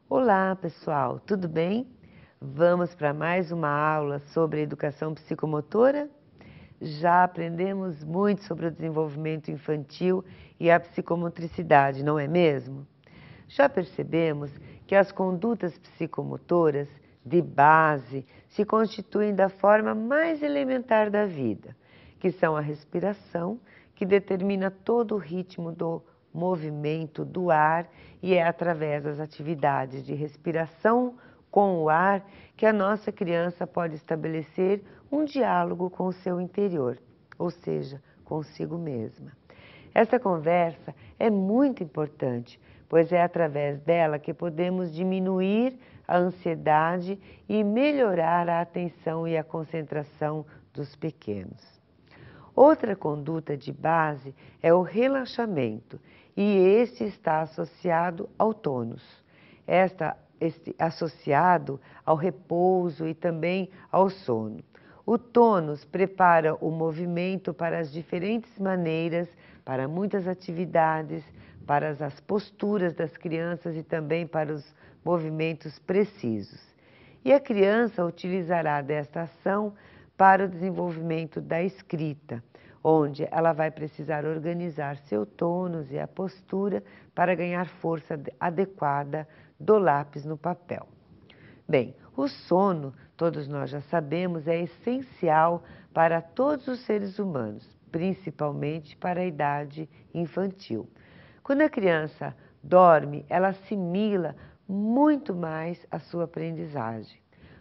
Olá, pessoal, tudo bem? Vamos para mais uma aula sobre a educação psicomotora? Já aprendemos muito sobre o desenvolvimento infantil e a psicomotricidade, não é mesmo? Já percebemos que as condutas psicomotoras de base se constituem da forma mais elementar da vida, que são a respiração, que determina todo o ritmo do movimento do ar, e é através das atividades de respiração com o ar que a nossa criança pode estabelecer um diálogo com o seu interior, ou seja, consigo mesma. Essa conversa é muito importante, pois é através dela que podemos diminuir a ansiedade e melhorar a atenção e a concentração dos pequenos. Outra conduta de base é o relaxamento, e este está associado ao tônus. Associado ao repouso e também ao sono. O tônus prepara o movimento para as diferentes maneiras, para muitas atividades, para as posturas das crianças e também para os movimentos precisos. E a criança utilizará desta ação para o desenvolvimento da escrita, onde ela vai precisar organizar seu tônus e a postura para ganhar força adequada do lápis no papel. Bem, o sono, todos nós já sabemos, é essencial para todos os seres humanos, principalmente para a idade infantil. Quando a criança dorme, ela assimila muito mais a sua aprendizagem.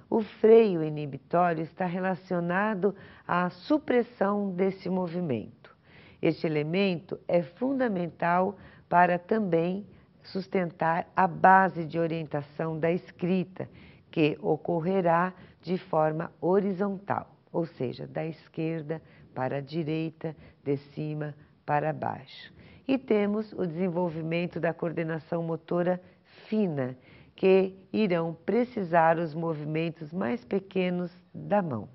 O freio inibitório está relacionado à supressão desse movimento. Este elemento é fundamental para também sustentar a base de orientação da escrita, que ocorrerá de forma horizontal, ou seja, da esquerda para a direita, de cima para baixo. E temos o desenvolvimento da coordenação motora fina, que irão precisar os movimentos mais pequenos da mão.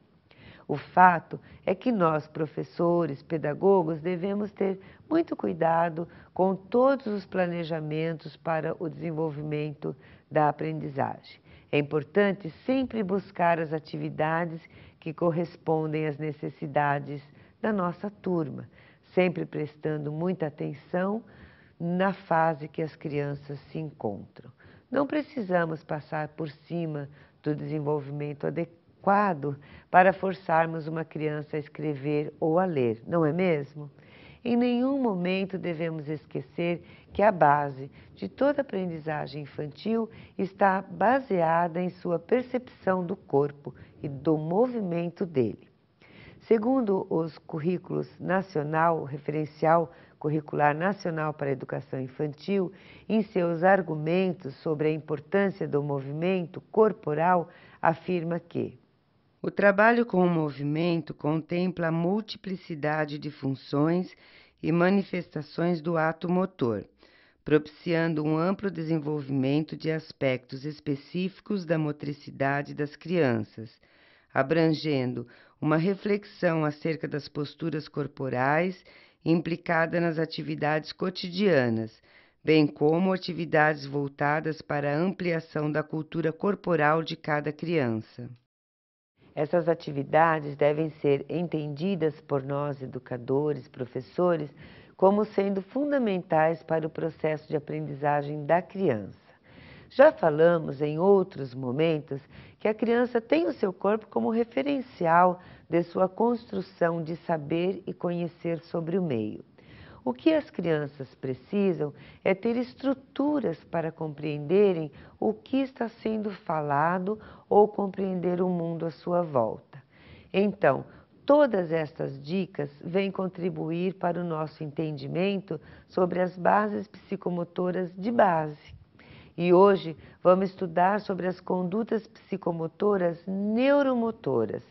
O fato é que nós, professores, pedagogos, devemos ter muito cuidado com todos os planejamentos para o desenvolvimento da aprendizagem. É importante sempre buscar as atividades que correspondem às necessidades da nossa turma, sempre prestando muita atenção na fase que as crianças se encontram. Não precisamos passar por cima do desenvolvimento adequado para forçarmos uma criança a escrever ou a ler, não é mesmo? Em nenhum momento devemos esquecer que a base de toda aprendizagem infantil está baseada em sua percepção do corpo e do movimento dele. Segundo os currículos nacional, referencial curricular nacional para a educação infantil, em seus argumentos sobre a importância do movimento corporal, afirma que o trabalho com o movimento contempla a multiplicidade de funções e manifestações do ato motor, propiciando um amplo desenvolvimento de aspectos específicos da motricidade das crianças, abrangendo uma reflexão acerca das posturas corporais implicada nas atividades cotidianas, bem como atividades voltadas para a ampliação da cultura corporal de cada criança. Essas atividades devem ser entendidas por nós, educadores, professores, como sendo fundamentais para o processo de aprendizagem da criança. Já falamos em outros momentos que a criança tem o seu corpo como referencial de sua construção de saber e conhecer sobre o meio. O que as crianças precisam é ter estruturas para compreenderem o que está sendo falado ou compreender o mundo à sua volta. Então, todas estas dicas vêm contribuir para o nosso entendimento sobre as bases psicomotoras de base. E hoje vamos estudar sobre as condutas psicomotoras neuromotoras.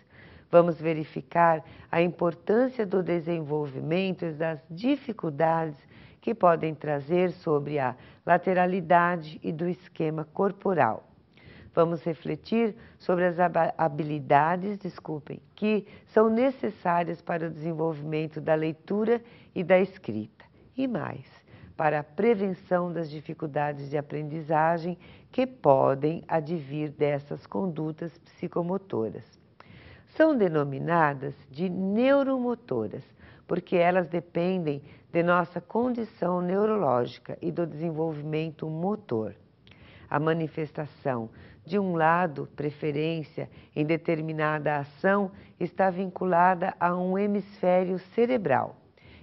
Vamos verificar a importância do desenvolvimento e das dificuldades que podem trazer sobre a lateralidade e do esquema corporal. Vamos refletir sobre as habilidades, que são necessárias para o desenvolvimento da leitura e da escrita, e mais, para a prevenção das dificuldades de aprendizagem que podem advir dessas condutas psicomotoras. São denominadas de neuromotoras, porque elas dependem de nossa condição neurológica e do desenvolvimento motor. A manifestação de um lado, preferência em determinada ação, está vinculada a um hemisfério cerebral,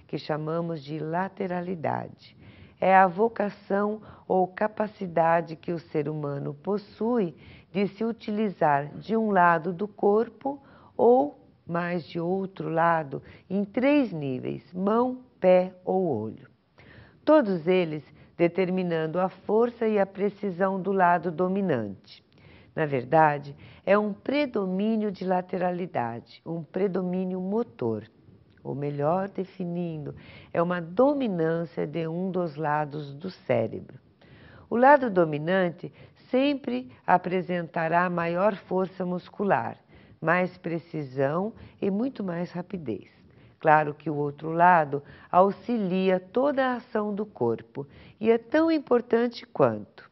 que chamamos de lateralidade. É a vocação ou capacidade que o ser humano possui de se utilizar de um lado do corpo ou mais de outro lado em 3 níveis: mão, pé ou olho. Todos eles determinando a força e a precisão do lado dominante. Na verdade, é um predomínio de lateralidade, um predomínio motor. Ou melhor definindo, é uma dominância de um dos lados do cérebro. O lado dominante sempre apresentará maior força muscular, mais precisão e muito mais rapidez. Claro que o outro lado auxilia toda a ação do corpo e é tão importante quanto.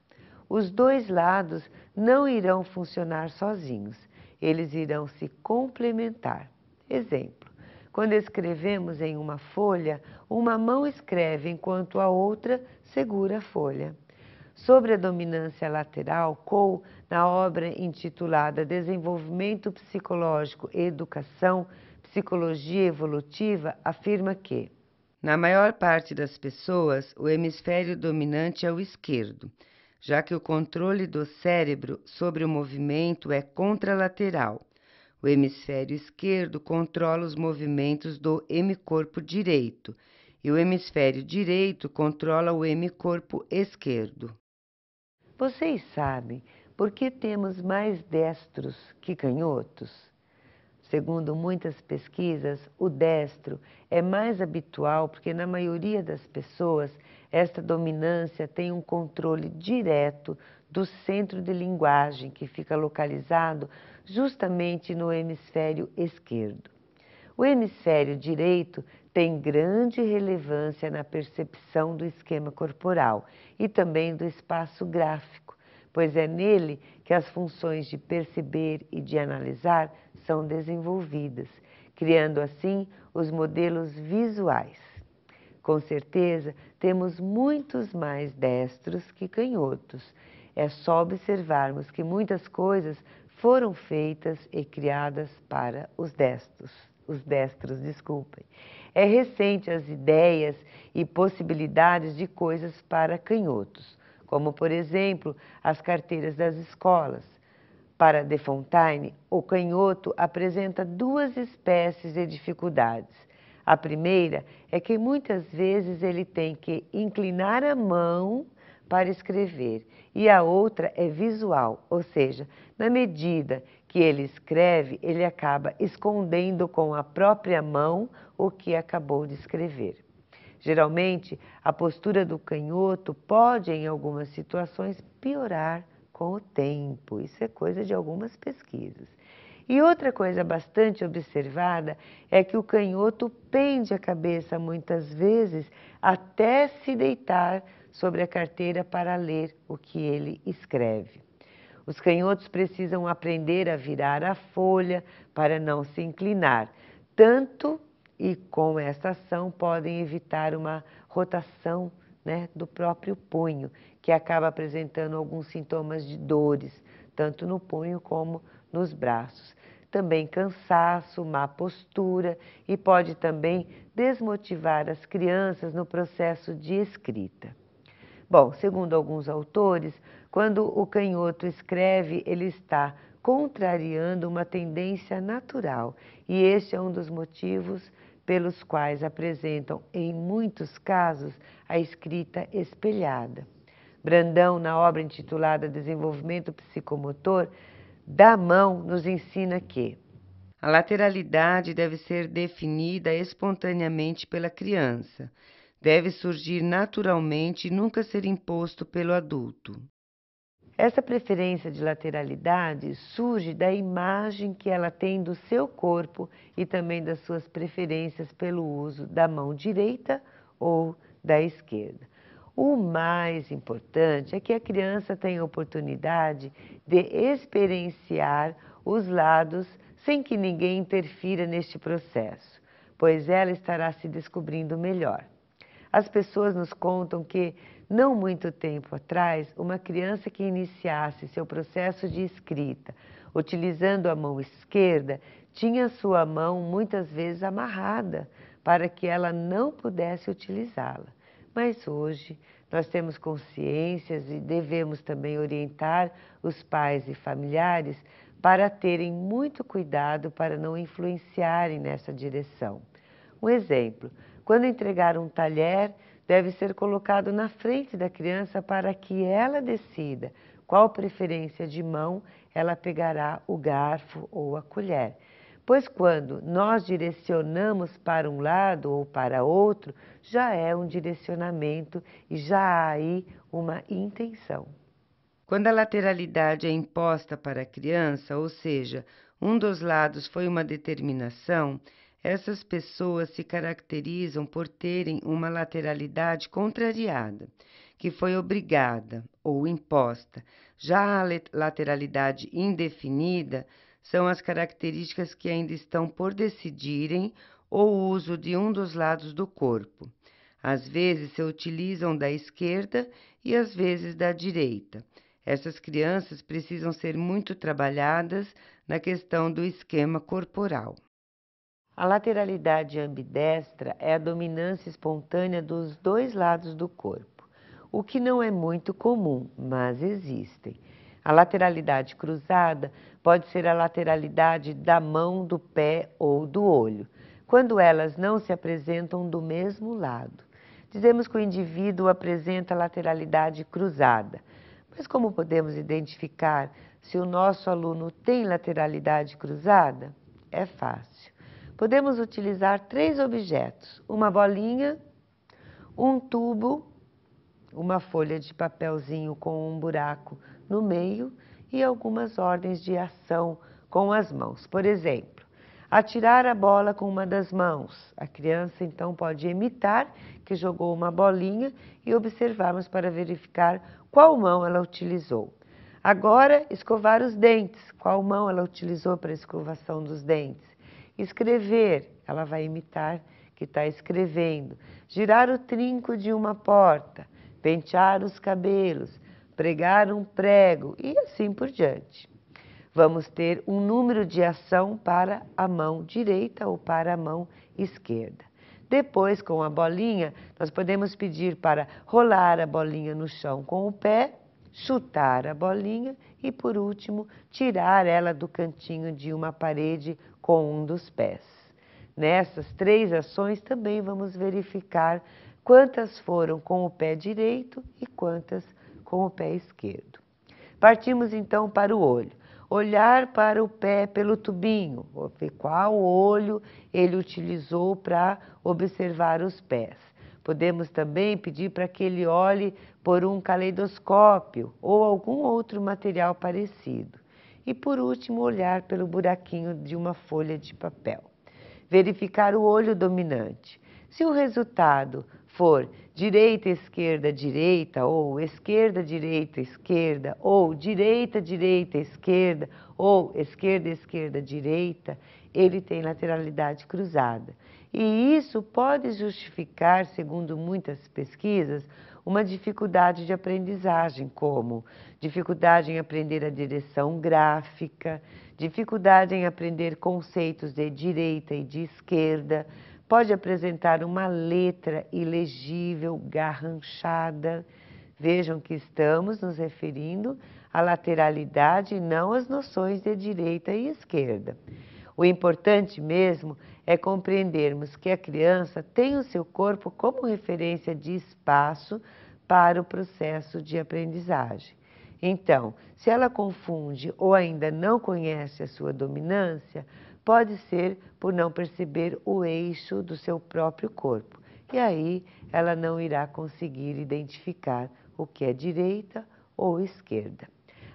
Os 2 lados não irão funcionar sozinhos, eles irão se complementar. Exemplo: quando escrevemos em uma folha, uma mão escreve enquanto a outra segura a folha. Sobre a dominância lateral, Cole, na obra intitulada Desenvolvimento Psicológico e Educação, Psicologia Evolutiva, afirma que, na maior parte das pessoas, o hemisfério dominante é o esquerdo, já que o controle do cérebro sobre o movimento é contralateral. O hemisfério esquerdo controla os movimentos do hemicorpo direito e o hemisfério direito controla o hemicorpo esquerdo. Vocês sabem por que temos mais destros que canhotos? Segundo muitas pesquisas, o destro é mais habitual porque, na maioria das pessoas, esta dominância tem um controle direto do centro de linguagem, que fica localizado justamente no hemisfério esquerdo. O hemisfério direito tem grande relevância na percepção do esquema corporal e também do espaço gráfico, pois é nele que as funções de perceber e de analisar são desenvolvidas, criando assim os modelos visuais. Com certeza, temos muitos mais destros que canhotos. É só observarmos que muitas coisas foram feitas e criadas para os destros. É recente as ideias e possibilidades de coisas para canhotos, como, por exemplo, as carteiras das escolas. Para De Fontaine, o canhoto apresenta 2 espécies de dificuldades. A primeira é que muitas vezes ele tem que inclinar a mão para escrever, e a outra é visual, ou seja, na medida que ele escreve, ele acaba escondendo com a própria mão o que acabou de escrever. Geralmente, a postura do canhoto pode, em algumas situações, piorar com o tempo. Isso é coisa de algumas pesquisas. E outra coisa bastante observada é que o canhoto pende a cabeça muitas vezes até se deitar sobre a carteira para ler o que ele escreve. Os canhotos precisam aprender a virar a folha para não se inclinar, tanto e com esta ação podem evitar uma rotação, do próprio punho, que acaba apresentando alguns sintomas de dores, tanto no punho como nos braços. Também cansaço, má postura e pode também desmotivar as crianças no processo de escrita. Bom, segundo alguns autores, quando o canhoto escreve, ele está contrariando uma tendência natural, e este é um dos motivos pelos quais apresentam, em muitos casos, a escrita espelhada. Brandão, na obra intitulada Desenvolvimento Psicomotor da Mão, nos ensina que a lateralidade deve ser definida espontaneamente pela criança. deve surgir naturalmente e nunca ser imposto pelo adulto. Essa preferência de lateralidade surge da imagem que ela tem do seu corpo e também das suas preferências pelo uso da mão direita ou da esquerda. O mais importante é que a criança tenha a oportunidade de experienciar os lados sem que ninguém interfira neste processo, pois ela estará se descobrindo melhor. As pessoas nos contam que, não muito tempo atrás, uma criança que iniciasse seu processo de escrita utilizando a mão esquerda tinha sua mão muitas vezes amarrada para que ela não pudesse utilizá-la. Mas hoje nós temos consciências e devemos também orientar os pais e familiares para terem muito cuidado para não influenciarem nessa direção. Um exemplo, quando entregar um talher, deve ser colocado na frente da criança para que ela decida qual preferência de mão ela pegará o garfo ou a colher. Pois quando nós direcionamos para um lado ou para outro, já é um direcionamento e já há aí uma intenção. Quando a lateralidade é imposta para a criança, ou seja, um dos lados foi uma determinação, essas pessoas se caracterizam por terem uma lateralidade contrariada, que foi obrigada ou imposta. Já a lateralidade indefinida são as características que ainda estão por decidirem ou o uso de um dos lados do corpo. Às vezes se utilizam da esquerda e às vezes da direita. Essas crianças precisam ser muito trabalhadas na questão do esquema corporal. A lateralidade ambidestra é a dominância espontânea dos dois lados do corpo, o que não é muito comum, mas existem. A lateralidade cruzada pode ser a lateralidade da mão, do pé ou do olho, quando elas não se apresentam do mesmo lado. Dizemos que o indivíduo apresenta lateralidade cruzada, mas como podemos identificar se o nosso aluno tem lateralidade cruzada? É fácil. Podemos utilizar 3 objetos, uma bolinha, um tubo, uma folha de papelzinho com um buraco no meio e algumas ordens de ação com as mãos. Por exemplo, atirar a bola com uma das mãos. A criança então pode imitar que jogou uma bolinha e observarmos para verificar qual mão ela utilizou. Agora, escovar os dentes. Qual mão ela utilizou para a escovação dos dentes? Escrever, ela vai imitar que está escrevendo. Girar o trinco de uma porta, pentear os cabelos, pregar um prego e assim por diante. Vamos ter um número de ação para a mão direita ou para a mão esquerda. Depois, com a bolinha, nós podemos pedir para rolar a bolinha no chão com o pé, chutar a bolinha e, por último, tirar ela do cantinho de uma parede com um dos pés. Nessas 3 ações também vamos verificar quantas foram com o pé direito e quantas com o pé esquerdo. Partimos então para o olho. Olhar para o pé pelo tubinho, ver qual olho ele utilizou para observar os pés. Podemos também pedir para que ele olhe por um caleidoscópio ou algum outro material parecido. E por último, olhar pelo buraquinho de uma folha de papel. Verificar o olho dominante. Se o resultado for direita, esquerda, direita, ou esquerda, direita, esquerda, ou direita, direita, esquerda, ou esquerda, esquerda, direita, ele tem lateralidade cruzada. E isso pode justificar, segundo muitas pesquisas, uma dificuldade de aprendizagem, como dificuldade em aprender a direção gráfica, dificuldade em aprender conceitos de direita e de esquerda, pode apresentar uma letra ilegível, garranchada. Vejam que estamos nos referindo à lateralidade e não às noções de direita e esquerda. O importante mesmo é compreendermos que a criança tem o seu corpo como referência de espaço para o processo de aprendizagem. Então, se ela confunde ou ainda não conhece a sua dominância, pode ser por não perceber o eixo do seu próprio corpo, e aí ela não irá conseguir identificar o que é direita ou esquerda.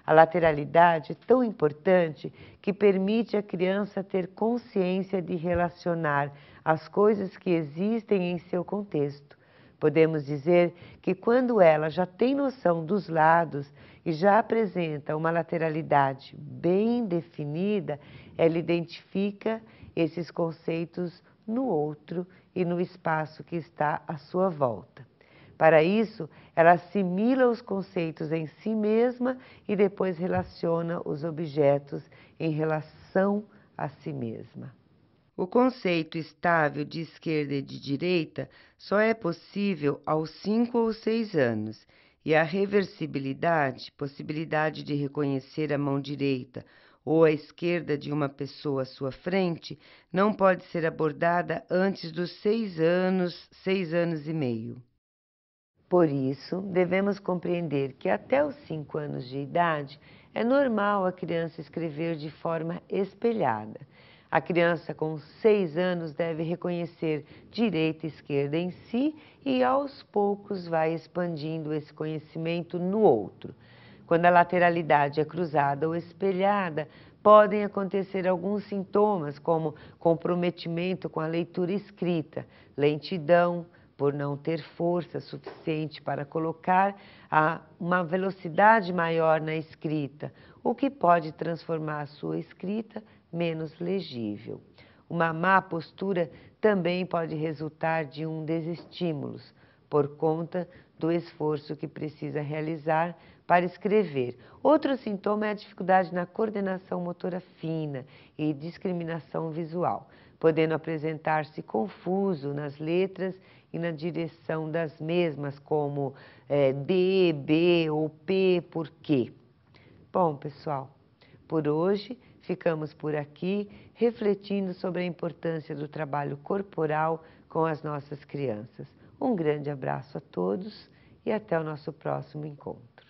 A lateralidade é tão importante que permite à criança ter consciência de relacionar as coisas que existem em seu contexto. Podemos dizer que quando ela já tem noção dos lados e já apresenta uma lateralidade bem definida, ela identifica esses conceitos no outro e no espaço que está à sua volta. Para isso, ela assimila os conceitos em si mesma e depois relaciona os objetos em relação a si mesma. O conceito estável de esquerda e de direita só é possível aos 5 ou 6 anos, e a reversibilidade, possibilidade de reconhecer a mão direita ou a esquerda de uma pessoa à sua frente, não pode ser abordada antes dos 6 anos e meio. Por isso, devemos compreender que até os 5 anos de idade é normal a criança escrever de forma espelhada. A criança com 6 anos deve reconhecer direita e esquerda em si e aos poucos vai expandindo esse conhecimento no outro. Quando a lateralidade é cruzada ou espelhada, podem acontecer alguns sintomas como comprometimento com a leitura escrita, lentidão, por não ter força suficiente para colocar uma velocidade maior na escrita, o que pode transformar a sua escrita menos legível. Uma má postura também pode resultar de um desestímulo, por conta do esforço que precisa realizar para escrever. Outro sintoma é a dificuldade na coordenação motora fina e discriminação visual, podendo apresentar-se confuso nas letras e na direção das mesmas, como D, B ou P, por quê. Bom, pessoal, por hoje ficamos por aqui refletindo sobre a importância do trabalho corporal com as nossas crianças. Um grande abraço a todos e até o nosso próximo encontro.